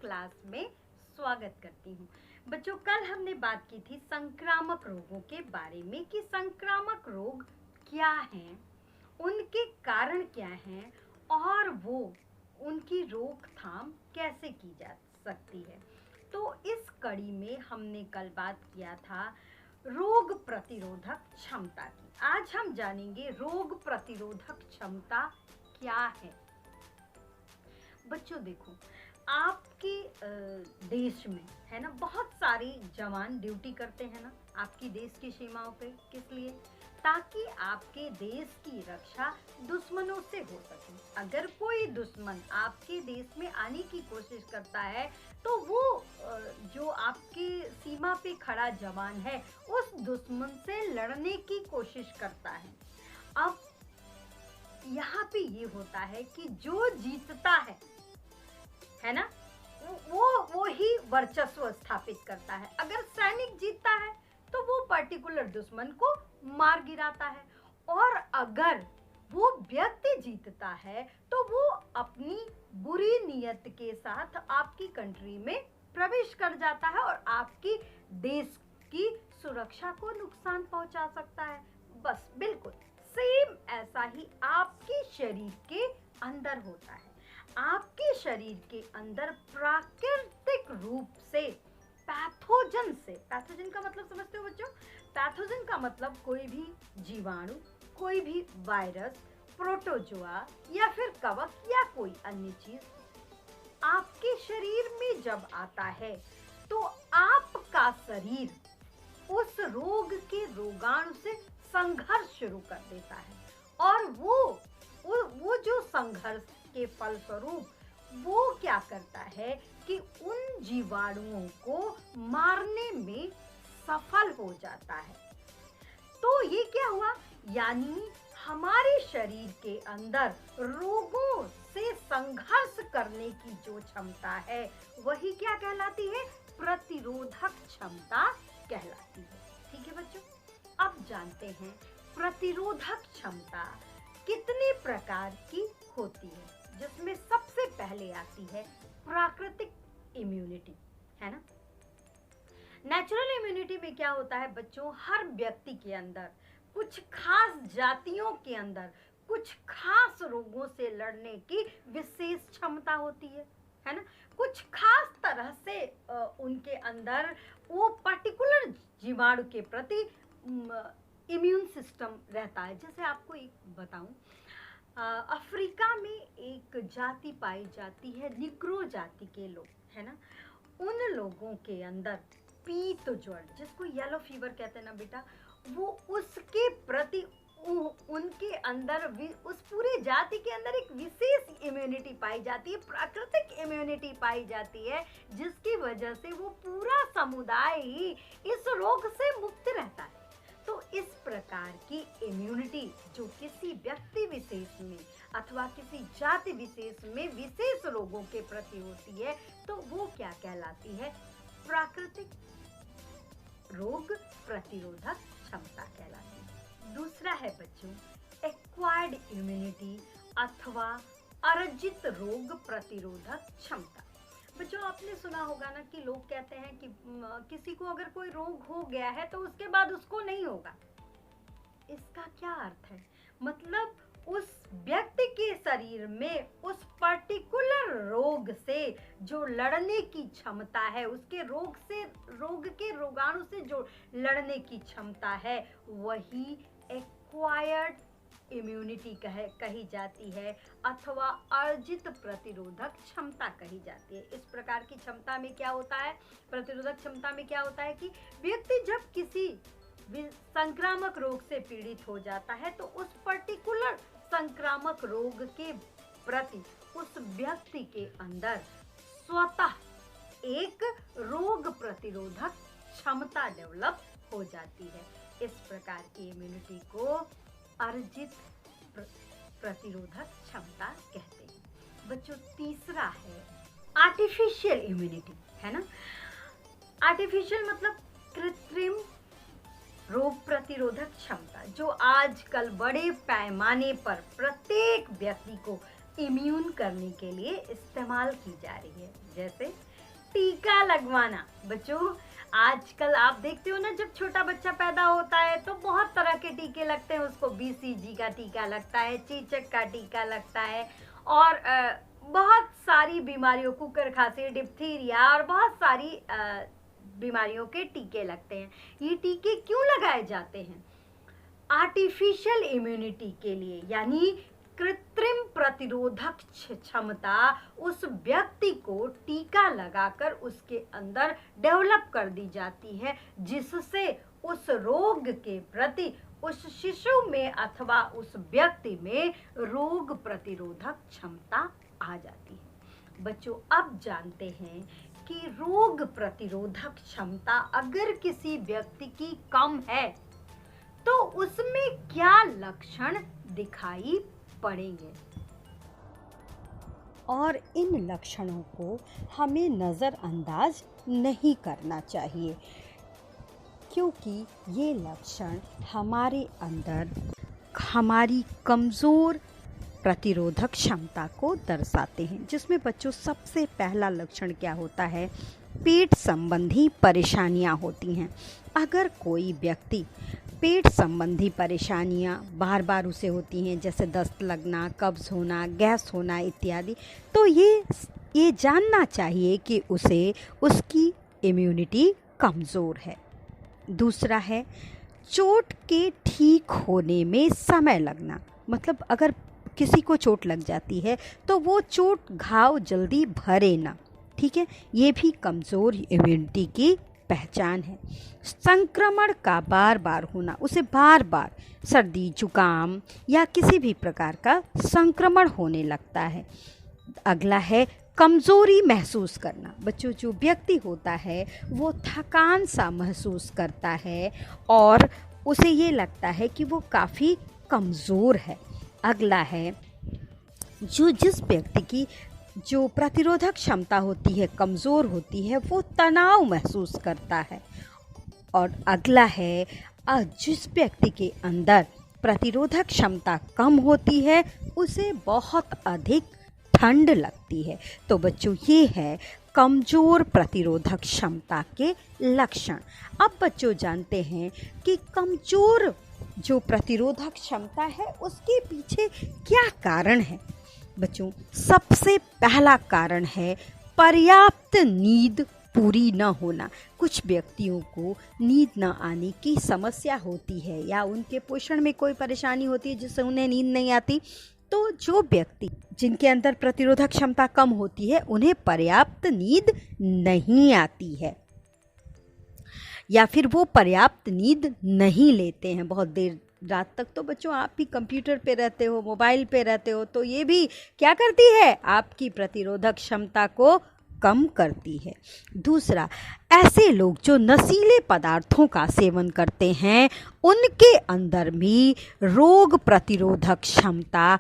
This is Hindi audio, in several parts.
क्लास में स्वागत करती हूँ। बच्चों, कल हमने बात की थी संक्रामक रोगों के बारे में कि संक्रामक रोग क्या हैं, उनके कारण क्या हैं और वो उनकी रोकथाम कैसे की जा सकती है। तो इस कड़ी में हमने कल बात किया था रोग प्रतिरोधक क्षमता की। आज हम जानेंगे रोग प्रतिरोधक क्षमता क्या है। बच्चों देखो, आपके देश में है ना बहुत सारे जवान ड्यूटी करते हैं ना आपकी देश की सीमाओं पे। किस लिए? ताकि आपके देश की रक्षा दुश्मनों से हो सके। अगर कोई दुश्मन आपके देश में आने की कोशिश करता है तो वो जो आपके सीमा पे खड़ा जवान है उस दुश्मन से लड़ने की कोशिश करता है। अब यहाँ पे ये होता है कि जो जीतता है ना, वो ही वर्चस्व स्थापित करता है। अगर सैनिक जीतता है तो वो पर्टिकुलर दुश्मन को मार गिराता है, और अगर वो व्यक्ति जीतता है तो वो अपनी बुरी नीयत के साथ आपकी कंट्री में प्रवेश कर जाता है और आपकी देश की सुरक्षा को नुकसान पहुंचा सकता है। बस बिल्कुल सेम ऐसा ही आपके शरीर के अंदर होता है। आपके शरीर के अंदर प्राकृतिक रूप से पैथोजन का मतलब समझते हो बच्चों? पैथोजन का मतलब कोई भी जीवाणु, कोई भी वायरस, प्रोटोजोआ या फिर कवक या कोई अन्य चीज आपके शरीर में जब आता है तो आपका शरीर उस रोग के रोगाणु से संघर्ष शुरू कर देता है, और वो जो संघर्ष के फलस्वरूप वो क्या करता है कि उन जीवाणुओं को मारने में सफल हो जाता है। तो ये क्या हुआ? यानी हमारे शरीर के अंदर रोगों से संघर्ष करने की जो क्षमता है वही क्या कहलाती है? प्रतिरोधक क्षमता कहलाती है। ठीक है बच्चों, अब जानते हैं प्रतिरोधक क्षमता कितने प्रकार की होती है, जिसमें सबसे पहले आती है प्राकृतिक इम्यूनिटी, है ना। नेचुरल इम्यूनिटी में क्या होता है बच्चों? हर व्यक्ति के अंदर, कुछ खास जातियों के अंदर कुछ खास रोगों से लड़ने की विशेष क्षमता होती है ना। कुछ खास तरह से उनके अंदर वो पर्टिकुलर जीवाणु के प्रति इम्यून सिस्टम रहता है। जैसे आपको एक बताऊं, अफ्रीका में एक जाति पाई जाती है निग्रो जाति के लोग, है ना। उन लोगों के अंदर पीत ज्वर, जिसको येलो फीवर कहते हैं ना बेटा, वो उसके प्रति उनके अंदर उस पूरी जाति के अंदर एक विशेष इम्यूनिटी पाई जाती है, प्राकृतिक इम्यूनिटी पाई जाती है, जिसकी वजह से वो पूरा समुदाय ही इस रोग से मुक्त रहता है। तो इस प्रकार की इम्यूनिटी जो किसी व्यक्ति विशेष में अथवा किसी जाति विशेष में विशेष रोगों के प्रति होती है तो वो क्या कहलाती है? प्राकृतिक रोग प्रतिरोधक क्षमता कहलाती है। दूसरा है बच्चों एक्वायर्ड इम्यूनिटी अथवा अर्जित रोग प्रतिरोधक क्षमता। बच्चों, आपने सुना होगा ना कि लोग कहते हैं कि किसी को अगर कोई रोग हो गया है तो उसके बाद उसको नहीं होगा। इसका क्या अर्थ है? मतलब उस व्यक्ति के शरीर में उस पर्टिकुलर रोग से जो लड़ने की क्षमता है, उसके रोग के रोगाणु से जो लड़ने की क्षमता है वही एक्वायर्ड इम्यूनिटी कही जाती है अथवा अर्जित प्रतिरोधक क्षमता कही जाती है। इस प्रकार की क्षमता में क्या होता है? प्रतिरोधक क्षमता में क्या होता है कि व्यक्ति जब किसी संक्रामक रोग से पीड़ित हो जाता है तो उस पर्टिकुलर संक्रामक रोग के प्रति उस व्यक्ति के अंदर स्वतः एक रोग प्रतिरोधक क्षमता डेवलप हो जाती है। इस प्रकार की इम्यूनिटी को अर्जित प्रतिरोधक क्षमता कहते हैं। बच्चों, तीसरा है आर्टिफिशियल इम्यूनिटी, है ना। आर्टिफिशियल मतलब कृत्रिम रोग प्रतिरोधक क्षमता, जो आजकल बड़े पैमाने पर प्रत्येक व्यक्ति को इम्यून करने के लिए इस्तेमाल की जा रही है। जैसे टीका लगवाना। बच्चों, आजकल आप देखते हो ना, जब छोटा बच्चा पैदा होता है तो बहुत तरह के टीके लगते हैं। उसको बीसीजी का टीका लगता है, चेचक का टीका लगता है, और बहुत सारी बीमारियों, कुकर खांसी, डिप्थीरिया और बहुत सारी बीमारियों के टीके लगते हैं। ये टीके क्यों लगाए जाते हैं? आर्टिफिशियल इम्यूनिटी के लिए, यानी कृत्रिम प्रतिरोधक क्षमता उस व्यक्ति को टीका लगाकर उसके अंदर डेवलप कर दी जाती है, जिससे उस रोग के प्रति उस शिशु में अथवा उस व्यक्ति में रोग प्रतिरोधक क्षमता आ जाती है। बच्चों, अब जानते हैं कि रोग प्रतिरोधक क्षमता अगर किसी व्यक्ति की कम है तो उसमें क्या लक्षण दिखाई पड़ेंगे, और इन लक्षणों को हमें नज़रअंदाज नहीं करना चाहिए, क्योंकि ये लक्षण हमारे अंदर हमारी कमज़ोर प्रतिरोधक क्षमता को दर्शाते हैं। जिसमें बच्चों सबसे पहला लक्षण क्या होता है? पेट संबंधी परेशानियां होती हैं। अगर कोई व्यक्ति पेट संबंधी परेशानियां बार बार उसे होती हैं, जैसे दस्त लगना, कब्ज़ होना, गैस होना इत्यादि, तो ये जानना चाहिए कि उसे उसकी इम्यूनिटी कमज़ोर है। दूसरा है चोट के ठीक होने में समय लगना। मतलब अगर किसी को चोट लग जाती है तो वो चोट घाव जल्दी भरे ना, ठीक है, ये भी कमज़ोर इम्यूनिटी की पहचान है। संक्रमण का बार बार होना, उसे बार बार सर्दी, जुकाम या किसी भी प्रकार का संक्रमण होने लगता है। अगला है कमज़ोरी महसूस करना। बच्चों, जो व्यक्ति होता है वो थकान सा महसूस करता है और उसे ये लगता है कि वो काफ़ी कमज़ोर है। अगला है जिस व्यक्ति की जो प्रतिरोधक क्षमता होती है कमज़ोर होती है, वो तनाव महसूस करता है। और अगला है जिस व्यक्ति के अंदर प्रतिरोधक क्षमता कम होती है उसे बहुत अधिक ठंड लगती है। तो बच्चों, ये है कमज़ोर प्रतिरोधक क्षमता के लक्षण। अब बच्चों जानते हैं कि कमज़ोर जो प्रतिरोधक क्षमता है उसके पीछे क्या कारण है। बच्चों, सबसे पहला कारण है पर्याप्त नींद पूरी न होना। कुछ व्यक्तियों को नींद न आने की समस्या होती है या उनके पोषण में कोई परेशानी होती है जिससे उन्हें नींद नहीं आती। तो जो व्यक्ति जिनके अंदर प्रतिरोधक क्षमता कम होती है उन्हें पर्याप्त नींद नहीं आती है, या फिर वो पर्याप्त नींद नहीं लेते हैं बहुत देर रात तक। तो बच्चों, आप भी कंप्यूटर पे रहते हो, मोबाइल पे रहते हो, तो ये भी क्या करती है? आपकी प्रतिरोधक क्षमता को कम करती है। दूसरा, ऐसे लोग जो नशीले पदार्थों का सेवन करते हैं उनके अंदर भी रोग प्रतिरोधक क्षमता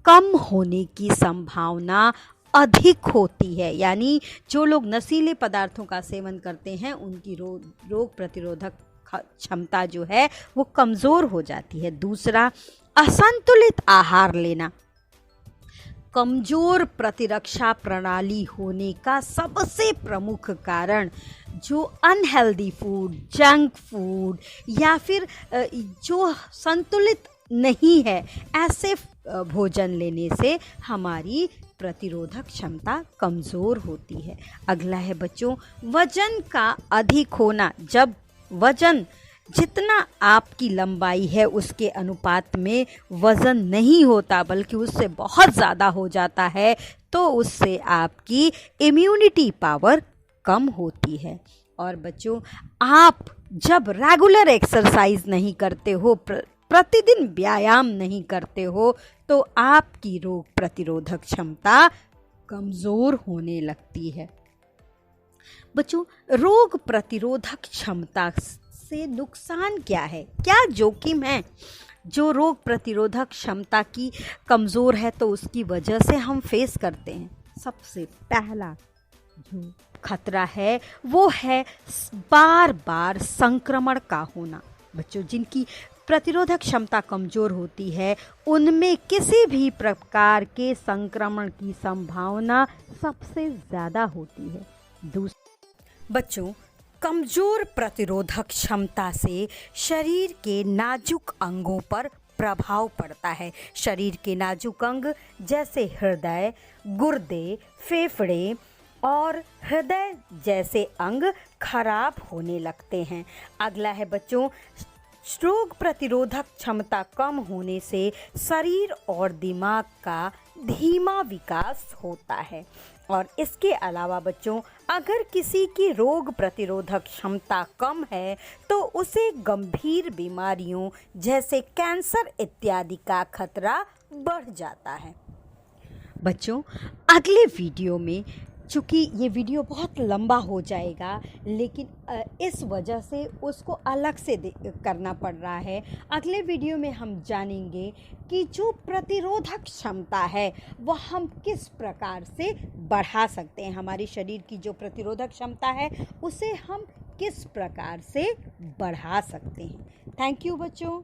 कम होने की संभावना अधिक होती है। यानी जो लोग नशीले पदार्थों का सेवन करते हैं उनकी रोग प्रतिरोधक क्षमता जो है वो कमज़ोर हो जाती है। दूसरा, असंतुलित आहार लेना। कमज़ोर प्रतिरक्षा प्रणाली होने का सबसे प्रमुख कारण जो अनहेल्दी फूड, जंक फूड या फिर जो संतुलित नहीं है, ऐसे भोजन लेने से हमारी प्रतिरोधक क्षमता कमज़ोर होती है। अगला है बच्चों, वजन का अधिक होना। जब वजन जितना आपकी लंबाई है उसके अनुपात में वज़न नहीं होता बल्कि उससे बहुत ज़्यादा हो जाता है, तो उससे आपकी इम्यूनिटी पावर कम होती है। और बच्चों, आप जब रेगुलर एक्सरसाइज नहीं करते हो, प्रतिदिन व्यायाम नहीं करते हो, तो आपकी रोग प्रतिरोधक क्षमता कमज़ोर होने लगती है। बच्चों, रोग प्रतिरोधक क्षमता से नुकसान क्या है, क्या जोखिम है? जो रोग प्रतिरोधक क्षमता की कमज़ोर है तो उसकी वजह से हम फेस करते हैं, सबसे पहला जो खतरा है वो है बार बार संक्रमण का होना। बच्चों, जिनकी प्रतिरोधक क्षमता कमज़ोर होती है उनमें किसी भी प्रकार के संक्रमण की संभावना सबसे ज़्यादा होती है। बच्चों, कमजोर प्रतिरोधक क्षमता से शरीर के नाजुक अंगों पर प्रभाव पड़ता है। शरीर के नाजुक अंग जैसे हृदय, गुर्दे, फेफड़े और हृदय जैसे अंग खराब होने लगते हैं। अगला है बच्चों, रोग प्रतिरोधक क्षमता कम होने से शरीर और दिमाग का धीमा विकास होता है। और इसके अलावा बच्चों, अगर किसी की रोग प्रतिरोधक क्षमता कम है तो उसे गंभीर बीमारियों जैसे कैंसर इत्यादि का खतरा बढ़ जाता है। बच्चों, अगले वीडियो में, चूँकि ये वीडियो बहुत लंबा हो जाएगा, लेकिन इस वजह से उसको अलग से करना पड़ रहा है। अगले वीडियो में हम जानेंगे कि जो प्रतिरोधक क्षमता है वह हम किस प्रकार से बढ़ा सकते हैं। हमारे शरीर की जो प्रतिरोधक क्षमता है उसे हम किस प्रकार से बढ़ा सकते हैं। थैंक यू बच्चों।